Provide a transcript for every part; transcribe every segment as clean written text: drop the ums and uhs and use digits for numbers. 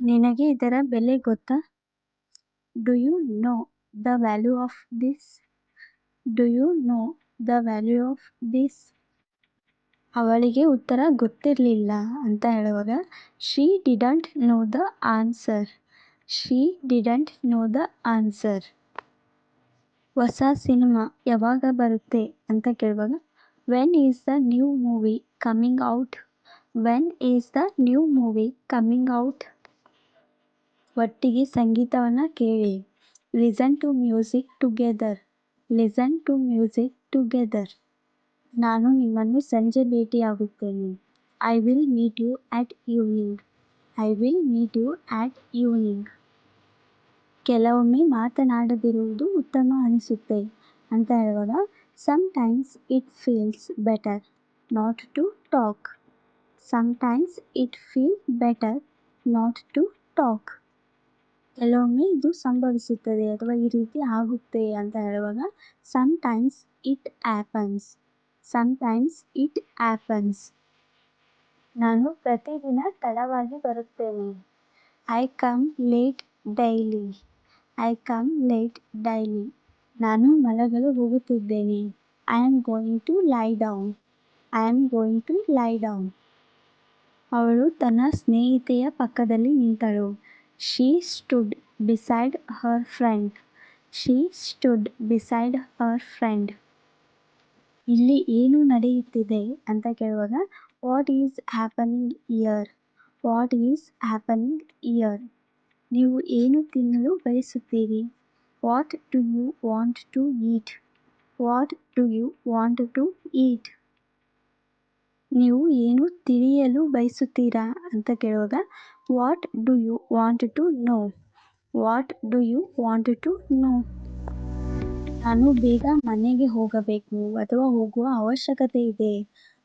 ನಿನಗೆ ಇದರ ಬೆಲೆ ಗೊತ್ತಾ? Do you know the value of this? Do you know the value of this? ಅವಳಿಗೆ ಉತ್ತರ ಗೊತ್ತಿರಲಿಲ್ಲ ಅಂತ ಹೇಳುವಾಗ she didn't know the answer. She didn't know the answer. ಹೊಸ ಸಿನಿಮಾ ಯಾವಾಗ ಬರುತ್ತೆ ಅಂತ ಕೇಳುವಾಗ when is the new movie coming out? When is the new movie coming out? ಒಟ್ಟಿಗೆ ಸಂಗೀತವನ್ನು ಕೇಳಿ. Listen to music together. Listen to music together. ನಾನು ನಿಮ್ಮನ್ನು ಸಂಜೆ ಭೇಟಿಯಾಗುತ್ತೇನೆ. I will meet you at evening. I will meet you at evening. ಕೆಲವೊಮ್ಮೆ ಮಾತನಾಡದಿರುವುದು ಉತ್ತಮ ಅನಿಸುತ್ತೆ ಅಂತ ಹೇಳುವಾಗ sometimes it feels better not to talk. Sometimes it feel better not to talk. ಕೆಲವೊಮ್ಮೆ ಇದು ಸಂಭವಿಸುತ್ತದೆ ಅಥವಾ ಈ ರೀತಿ ಆಗುತ್ತೆ ಅಂತ ಹೇಳುವಾಗ sometimes it happens. Sometimes it happens. ನಾನು ಪ್ರತಿದಿನ ತಡವಾಗಿ ಬರುತ್ತೇನೆ. I come late daily. I come late daily. ನಾನು ಮಲಗಲು ಹೋಗುತ್ತಿದ್ದೇನೆ. I am going to lie down. I am going to lie down. ಅವಳು ತನ್ನ ಸ್ನೇಹಿತೆಯ ಪಕ್ಕದಲ್ಲಿ ನಿಂತಳು. She stood beside her friend. She stood beside her friend. ಇಲ್ಲಿ ಏನು ನಡೆಯುತ್ತಿದೆ ಅಂತ ಕೇಳುವಾಗ what is happening here? What is happening here? ನೀವು ಏನು ತಿನ್ನಲು ಬಯಸುತ್ತೀರಿ? What do you want to eat? What do you want to eat? ನೀವು ಏನು ತಿಳಿಯಲು ಬಯಸುತ್ತೀರಾ ಅಂತ ಕೇಳುವಾಗ what do you want to know? What do you want to know? ನಾನು ಬೇಗ ಮನೆಗೆ ಹೋಗಬೇಕು ಅಥವಾ ಹೋಗುವ ಅವಶ್ಯಕತೆ ಇದೆ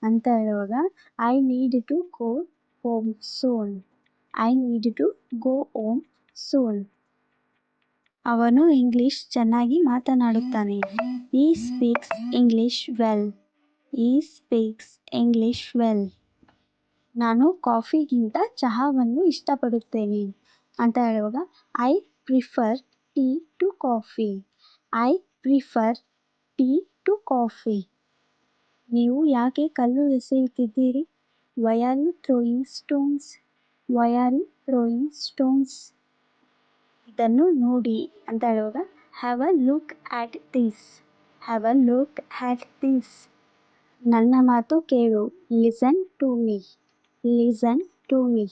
ಅಂತ ಹೇಳುವಾಗ I need to go home soon. I need to go home soon. ಅವನು ಇಂಗ್ಲಿಷ್ ಚೆನ್ನಾಗಿ ಮಾತನಾಡುತ್ತಾನೆ. He speaks English well. He speaks English well. ನಾನು ಕಾಫಿಗಿಂತ ಚಹಾವನ್ನು ಇಷ್ಟಪಡುತ್ತೇನೆ ಅಂತ ಹೇಳುವಾಗ I prefer tea to coffee. I prefer tea to coffee. ನೀವು ಯಾಕೆ ಕಲ್ಲು ಎಸೆಯುತ್ತಿದ್ದೀರಿ? Why are you throwing stones? Why are you throwing stones? ಇದನ್ನು ನೋಡಿ ಅಂತ ಹೇಳುವಾಗ have a look at this. Have a look at this. ನನ್ನ ಮಾತು ಕೇಳು. Listen to me. Listen to me.